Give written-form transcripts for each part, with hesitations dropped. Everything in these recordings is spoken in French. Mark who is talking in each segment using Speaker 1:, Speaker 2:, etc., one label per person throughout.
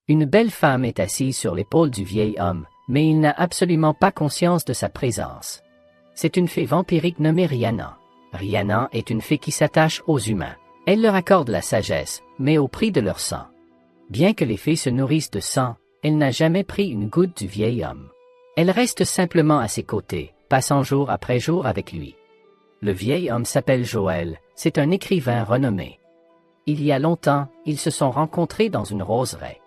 Speaker 1: Une belle femme est assise sur l'épaule du vieil homme, mais il n'a absolument pas conscience de sa présence. C'est une fée vampirique nommée Rhiannon. Rhiannon est une fée qui s'attache aux humains. Elle leur accorde la sagesse, mais au prix de leur sang. Bien que les fées se nourrissent de sang, elle n'a jamais pris une goutte du vieil homme. Elle reste simplement à ses côtés, passant jour après jour avec lui. Le vieil homme s'appelle Joël, c'est un écrivain renommé. Il y a longtemps, ils se sont rencontrés dans une roseraie.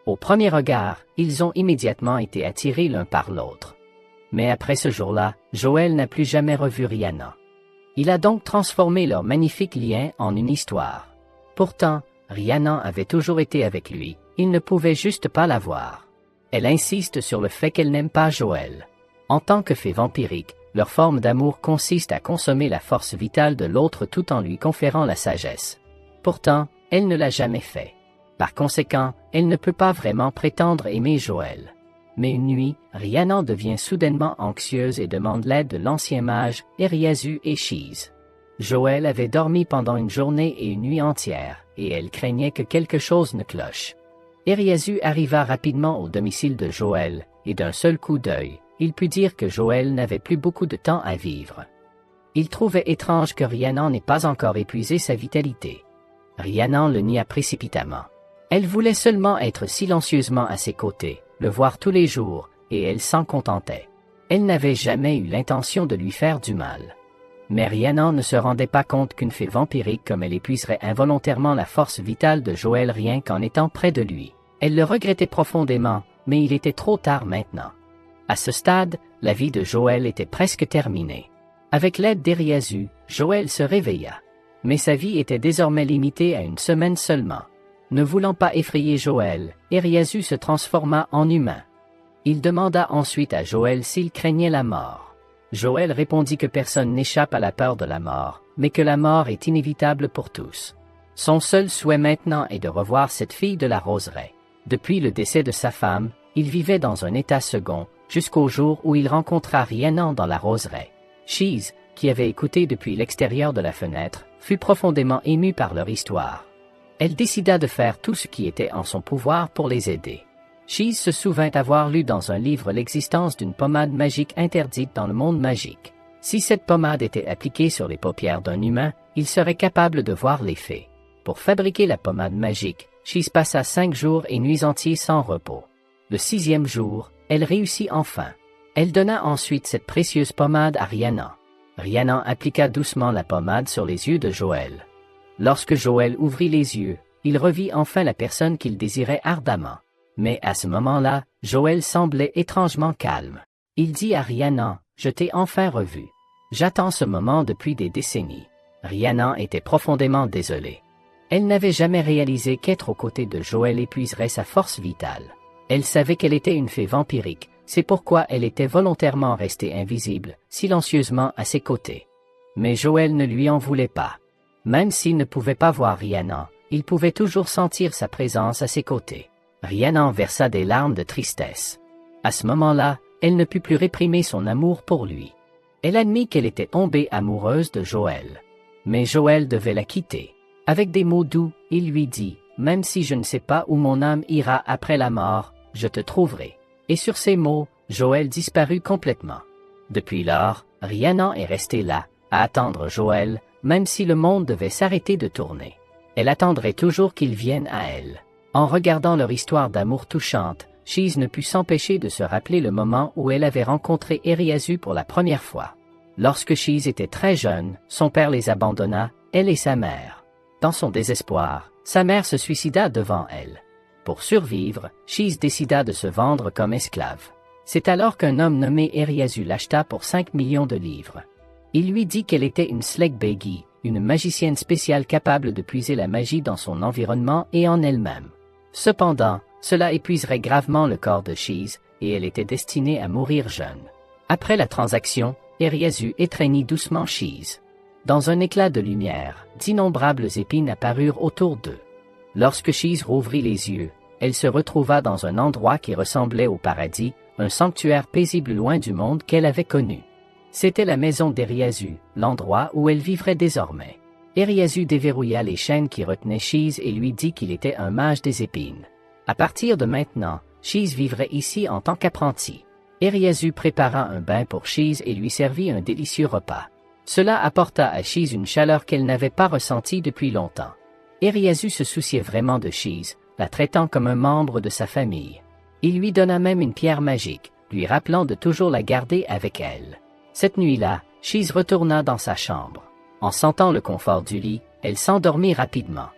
Speaker 1: Au premier regard, ils ont immédiatement été attirés l'un par l'autre. Mais après ce jour-là, Joël n'a plus jamais revu Rhiannon. Il a donc transformé leur magnifique lien en une histoire. Pourtant, Rhiannon avait toujours été avec lui, il ne pouvait juste pas la voir. Elle insiste sur le fait qu'elle n'aime pas Joël. En tant que fée vampirique, leur forme d'amour consiste à consommer la force vitale de l'autre tout en lui conférant la sagesse. Pourtant, elle ne l'a jamais fait. Par conséquent, elle ne peut pas vraiment prétendre aimer Joël. Mais une nuit, Rhiannon devient soudainement anxieuse et demande l'aide de l'ancien mage, Eriazu et Sheez. Joël avait dormi pendant une journée et une nuit entière, et elle craignait que quelque chose ne cloche. Eriazu arriva rapidement au domicile de Joël, et d'un seul coup d'œil, il put dire que Joël n'avait plus beaucoup de temps à vivre. Il trouvait étrange que Rhiannon n'ait pas encore épuisé sa vitalité. Rhiannon le nia précipitamment. Elle voulait seulement être silencieusement à ses côtés, le voir tous les jours, et elle s'en contentait. Elle n'avait jamais eu l'intention de lui faire du mal. Mais Rhiannon ne se rendait pas compte qu'une fée vampirique comme elle épuiserait involontairement la force vitale de Joël rien qu'en étant près de lui. Elle le regrettait profondément, mais il était trop tard maintenant. À ce stade, la vie de Joël était presque terminée. Avec l'aide d'Eriazu, Joël se réveilla. Mais sa vie était désormais limitée à une semaine seulement. Ne voulant pas effrayer Joël, Eriazu se transforma en humain. Il demanda ensuite à Joël s'il craignait la mort. Joël répondit que personne n'échappe à la peur de la mort, mais que la mort est inévitable pour tous. Son seul souhait maintenant est de revoir cette fille de la roseraie. Depuis le décès de sa femme, il vivait dans un état second, jusqu'au jour où il rencontra Rhiannon dans la roseraie. Sheez, qui avait écouté depuis l'extérieur de la fenêtre, fut profondément émue par leur histoire. Elle décida de faire tout ce qui était en son pouvoir pour les aider. Sheez se souvint avoir lu dans un livre l'existence d'une pommade magique interdite dans le monde magique. Si cette pommade était appliquée sur les paupières d'un humain, il serait capable de voir les fées. Pour fabriquer la pommade magique, Sheez passa 5 jours et nuits entiers sans repos. Le 6e jour, elle réussit enfin. Elle donna ensuite cette précieuse pommade à Rhiannon. Rhiannon appliqua doucement la pommade sur les yeux de Joël. Lorsque Joël ouvrit les yeux, il revit enfin la personne qu'il désirait ardemment. Mais à ce moment-là, Joël semblait étrangement calme. Il dit à Rhiannon, « Je t'ai enfin revu. J'attends ce moment depuis des décennies. » Rhiannon était profondément désolée. Elle n'avait jamais réalisé qu'être aux côtés de Joël épuiserait sa force vitale. Elle savait qu'elle était une fée vampirique, c'est pourquoi elle était volontairement restée invisible, silencieusement à ses côtés. Mais Joël ne lui en voulait pas. Même s'il ne pouvait pas voir Rhiannon, il pouvait toujours sentir sa présence à ses côtés. Rhiannon versa des larmes de tristesse. À ce moment-là, elle ne put plus réprimer son amour pour lui. Elle admit qu'elle était tombée amoureuse de Joël. Mais Joël devait la quitter. Avec des mots doux, il lui dit, « Même si je ne sais pas où mon âme ira après la mort, je te trouverai. » Et sur ces mots, Joël disparut complètement. Depuis lors, Rhiannon est restée là, à attendre Joël, même si le monde devait s'arrêter de tourner. Elle attendrait toujours qu'il vienne à elle. En regardant leur histoire d'amour touchante, Sheez ne put s'empêcher de se rappeler le moment où elle avait rencontré Eriazu pour la première fois. Lorsque Sheez était très jeune, son père les abandonna, elle et sa mère. Dans son désespoir, sa mère se suicida devant elle. Pour survivre, Sheez décida de se vendre comme esclave. C'est alors qu'un homme nommé Eriazu l'acheta pour 5 millions de livres. Il lui dit qu'elle était une Slegbegi, une magicienne spéciale capable de puiser la magie dans son environnement et en elle-même. Cependant, cela épuiserait gravement le corps de Sheez, et elle était destinée à mourir jeune. Après la transaction, Eriazu étreignit doucement Sheez. Dans un éclat de lumière, d'innombrables épines apparurent autour d'eux. Lorsque Sheez rouvrit les yeux, elle se retrouva dans un endroit qui ressemblait au paradis, un sanctuaire paisible loin du monde qu'elle avait connu. C'était la maison d'Eriazu, l'endroit où elle vivrait désormais. Eriazu déverrouilla les chaînes qui retenaient Sheez et lui dit qu'il était un mage des épines. À partir de maintenant, Chise vivrait ici en tant qu'apprenti. Ériazu prépara un bain pour Chise et lui servit un délicieux repas. Cela apporta à Chise une chaleur qu'elle n'avait pas ressentie depuis longtemps. Ériazu se souciait vraiment de Chise, la traitant comme un membre de sa famille. Il lui donna même une pierre magique, lui rappelant de toujours la garder avec elle. Cette nuit-là, Chise retourna dans sa chambre. En sentant le confort du lit, elle s'endormit rapidement.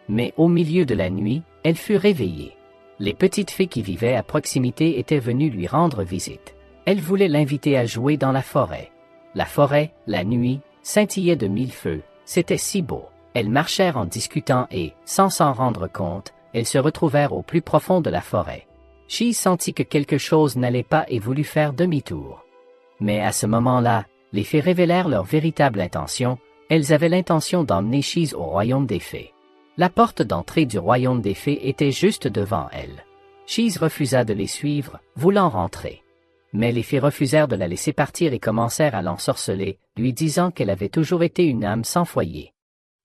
Speaker 1: Mais au milieu de la nuit, elle fut réveillée. Les petites fées qui vivaient à proximité étaient venues lui rendre visite. Elles voulaient l'inviter à jouer dans la forêt. La forêt, la nuit, scintillait de mille feux, c'était si beau. Elles marchèrent en discutant et, sans s'en rendre compte, elles se retrouvèrent au plus profond de la forêt. Chise sentit que quelque chose n'allait pas et voulut faire demi-tour. Mais à ce moment-là, les fées révélèrent leur véritable intention. Elles avaient l'intention d'emmener Chise au royaume des fées. La porte d'entrée du royaume des fées était juste devant elle. Chise refusa de les suivre, voulant rentrer. Mais les fées refusèrent de la laisser partir et commencèrent à l'ensorceler, lui disant qu'elle avait toujours été une âme sans foyer.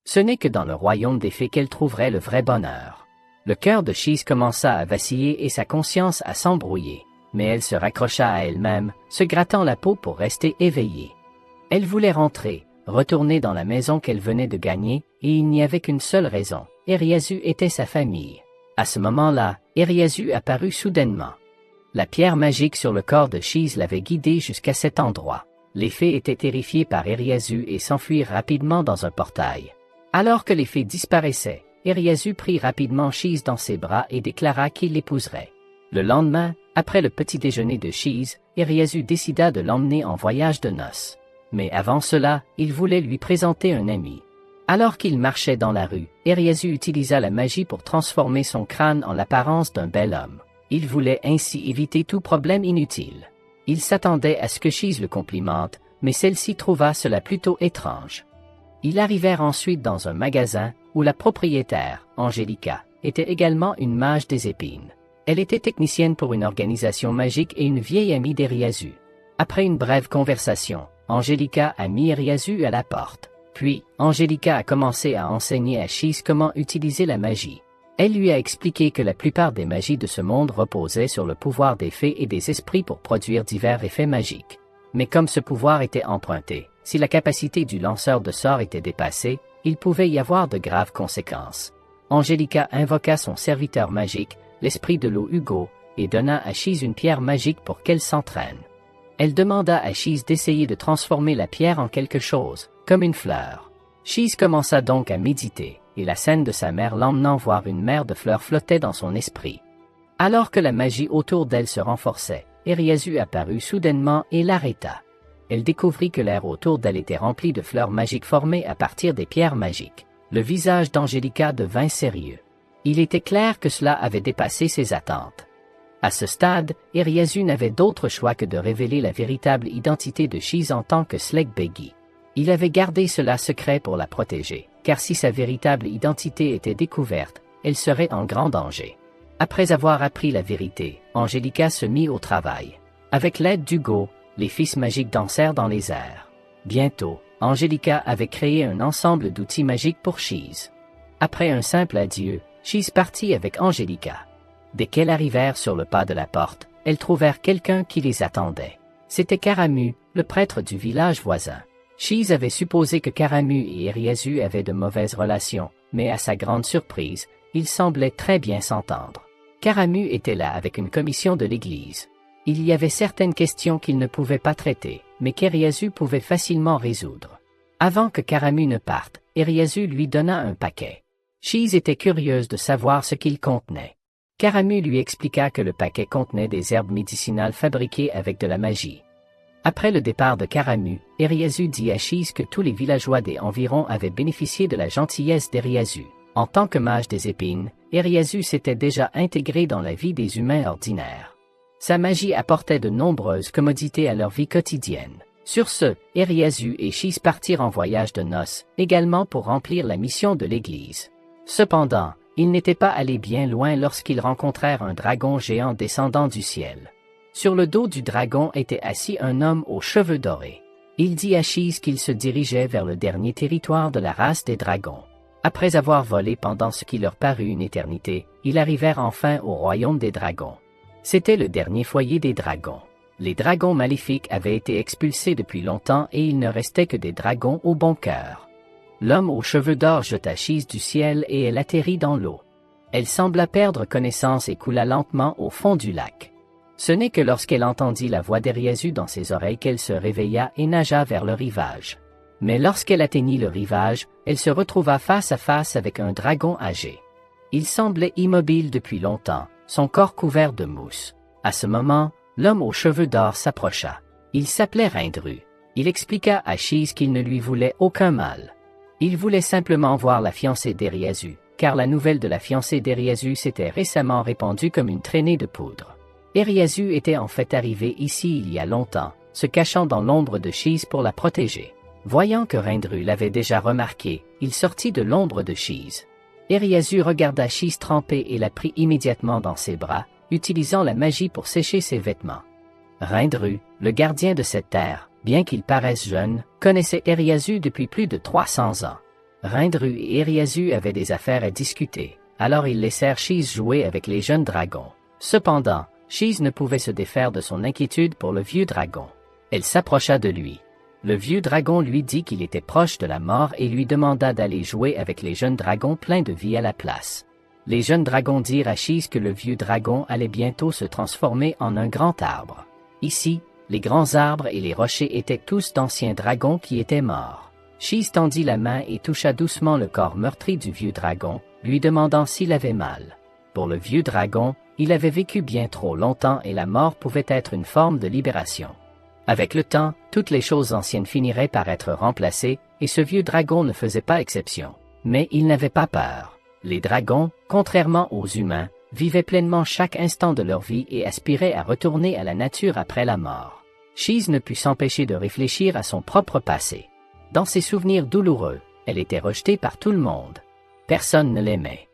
Speaker 1: Ce n'est que dans le royaume des fées qu'elle trouverait le vrai bonheur. Le cœur de Chise commença à vaciller et sa conscience à s'embrouiller, mais elle se raccrocha à elle-même, se grattant la peau pour rester éveillée. Elle voulait rentrer, retourner dans la maison qu'elle venait de gagner, et il n'y avait qu'une seule raison, Ériazu était sa famille. À ce moment-là, Ériazu apparut soudainement. La pierre magique sur le corps de Chise l'avait guidée jusqu'à cet endroit. Les fées étaient terrifiées par Ériazu et s'enfuirent rapidement dans un portail. Alors que les fées disparaissaient, Ériazu prit rapidement Chise dans ses bras et déclara qu'il l'épouserait. Le lendemain, après le petit déjeuner de Chise, Ériazu décida de l'emmener en voyage de noces. Mais avant cela, il voulait lui présenter un ami. Alors qu'il marchait dans la rue, Ériazu utilisa la magie pour transformer son crâne en l'apparence d'un bel homme. Il voulait ainsi éviter tout problème inutile. Il s'attendait à ce que Chise le complimente, mais celle-ci trouva cela plutôt étrange. Ils arrivèrent ensuite dans un magasin, où la propriétaire, Angélica, était également une mage des épines. Elle était technicienne pour une organisation magique et une vieille amie d'Ériazu. Après une brève conversation, Angélica a mis Ériazu à la porte. Puis, Angélica a commencé à enseigner à Chise comment utiliser la magie. Elle lui a expliqué que la plupart des magies de ce monde reposaient sur le pouvoir des fées et des esprits pour produire divers effets magiques. Mais comme ce pouvoir était emprunté, si la capacité du lanceur de sorts était dépassée, il pouvait y avoir de graves conséquences. Angélica invoqua son serviteur magique, l'esprit de l'eau Hugo, et donna à Chise une pierre magique pour qu'elle s'entraîne. Elle demanda à Chise d'essayer de transformer la pierre en quelque chose, comme une fleur. Chise commença donc à méditer, et la scène de sa mère l'emmenant voir une mer de fleurs flottait dans son esprit. Alors que la magie autour d'elle se renforçait, Ériazu apparut soudainement et l'arrêta. Elle découvrit que l'air autour d'elle était rempli de fleurs magiques formées à partir des pierres magiques. Le visage d'Angélica devint sérieux. Il était clair que cela avait dépassé ses attentes. À ce stade, Ériazu n'avait d'autre choix que de révéler la véritable identité de Chise en tant que Slegbegi. Il avait gardé cela secret pour la protéger, car si sa véritable identité était découverte, elle serait en grand danger. Après avoir appris la vérité, Angélica se mit au travail. Avec l'aide d'Hugo, les fils magiques dansèrent dans les airs. Bientôt, Angélica avait créé un ensemble d'outils magiques pour Chise. Après un simple adieu, Chise partit avec Angélica. Dès qu'elles arrivèrent sur le pas de la porte, elles trouvèrent quelqu'un qui les attendait. C'était Karamu, le prêtre du village voisin. Chise avait supposé que Karamu et Ériazu avaient de mauvaises relations, mais à sa grande surprise, ils semblaient très bien s'entendre. Karamu était là avec une commission de l'église. Il y avait certaines questions qu'il ne pouvait pas traiter, mais qu'Ériazu pouvait facilement résoudre. Avant que Karamu ne parte, Ériazu lui donna un paquet. Chise était curieuse de savoir ce qu'il contenait. Karamu lui expliqua que le paquet contenait des herbes médicinales fabriquées avec de la magie. Après le départ de Karamu, Ériazu dit à Chise que tous les villageois des environs avaient bénéficié de la gentillesse d'Ériazu. En tant que mage des épines, Ériazu s'était déjà intégré dans la vie des humains ordinaires. Sa magie apportait de nombreuses commodités à leur vie quotidienne. Sur ce, Ériazu et Chise partirent en voyage de noces, également pour remplir la mission de l'église. Cependant, ils n'étaient pas allés bien loin lorsqu'ils rencontrèrent un dragon géant descendant du ciel. Sur le dos du dragon était assis un homme aux cheveux dorés. Il dit à Chise qu'il se dirigeait vers le dernier territoire de la race des dragons. Après avoir volé pendant ce qui leur parut une éternité, ils arrivèrent enfin au royaume des dragons. C'était le dernier foyer des dragons. Les dragons maléfiques avaient été expulsés depuis longtemps et il ne restait que des dragons au bon cœur. L'homme aux cheveux d'or jeta Chise du ciel et elle atterrit dans l'eau. Elle sembla perdre connaissance et coula lentement au fond du lac. Ce n'est que lorsqu'elle entendit la voix d'Ériazu dans ses oreilles qu'elle se réveilla et nagea vers le rivage. Mais lorsqu'elle atteignit le rivage, elle se retrouva face à face avec un dragon âgé. Il semblait immobile depuis longtemps, son corps couvert de mousse. À ce moment, l'homme aux cheveux d'or s'approcha. Il s'appelait Rindru. Il expliqua à Chise qu'il ne lui voulait aucun mal. Il voulait simplement voir la fiancée d'Ériazu, car la nouvelle de la fiancée d'Ériazu s'était récemment répandue comme une traînée de poudre.Ériazu était en fait arrivé ici il y a longtemps, se cachant dans l'ombre de Chise pour la protéger. Voyant que Rindru l'avait déjà remarqué, il sortit de l'ombre de Chise.Ériazu regarda Chise trempée et la prit immédiatement dans ses bras, utilisant la magie pour sécher ses vêtements. Rindru, le gardien de cette terre, bien qu'il paraisse jeune, connaissaitÉriazu depuis plus de 300 ans. Rindru etÉriazu avaient des affaires à discuter, alors ils laissèrent Chise jouer avec les jeunes dragons. Cependant, Chise ne pouvait se défaire de son inquiétude pour le vieux dragon. Elle s'approcha de lui. Le vieux dragon lui dit qu'il était proche de la mort et lui demanda d'aller jouer avec les jeunes dragons pleins de vie à la place. Les jeunes dragons dirent à Chise que le vieux dragon allait bientôt se transformer en un grand arbre. Ici, les grands arbres et les rochers étaient tous d'anciens dragons qui étaient morts. Chise tendit la main et toucha doucement le corps meurtri du vieux dragon, lui demandant s'il avait mal. Pour le vieux dragon, il avait vécu bien trop longtemps et la mort pouvait être une forme de libération. Avec le temps, toutes les choses anciennes finiraient par être remplacées, et ce vieux dragon ne faisait pas exception. Mais il n'avait pas peur. Les dragons, contrairement aux humains, vivaient pleinement chaque instant de leur vie et aspiraient à retourner à la nature après la mort. Chise ne put s'empêcher de réfléchir à son propre passé. Dans ses souvenirs douloureux, elle était rejetée par tout le monde. Personne ne l'aimait.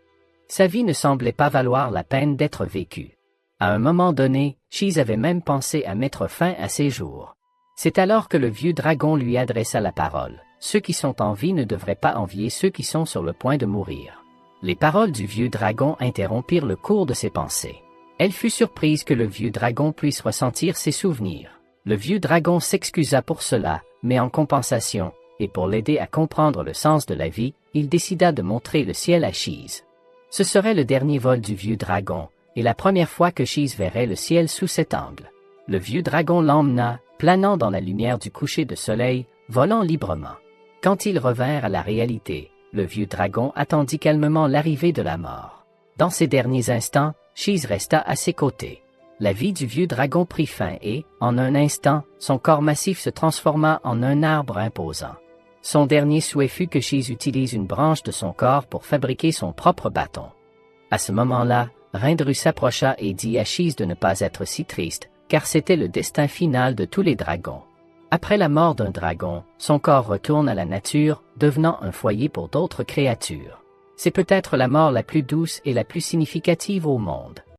Speaker 1: Sa vie ne semblait pas valoir la peine d'être vécue. À un moment donné, Chise avait même pensé à mettre fin à ses jours. C'est alors que le vieux dragon lui adressa la parole. Ceux qui sont en vie ne devraient pas envier ceux qui sont sur le point de mourir. Les paroles du vieux dragon interrompirent le cours de ses pensées. Elle fut surprise que le vieux dragon puisse ressentir ses souvenirs. Le vieux dragon s'excusa pour cela, mais en compensation, et pour l'aider à comprendre le sens de la vie, il décida de montrer le ciel à Chise. Ce serait le dernier vol du vieux dragon, et la première fois que Chise verrait le ciel sous cet angle. Le vieux dragon l'emmena, planant dans la lumière du coucher de soleil, volant librement. Quand ils revinrent à la réalité, le vieux dragon attendit calmement l'arrivée de la mort. Dans ces derniers instants, Chise resta à ses côtés. La vie du vieux dragon prit fin et, en un instant, son corps massif se transforma en un arbre imposant. Son dernier souhait fut que Chise utilise une branche de son corps pour fabriquer son propre bâton. À ce moment-là, Rindru s'approcha et dit à Chise de ne pas être si triste, car c'était le destin final de tous les dragons. Après la mort d'un dragon, son corps retourne à la nature, devenant un foyer pour d'autres créatures. C'est peut-être la mort la plus douce et la plus significative au monde.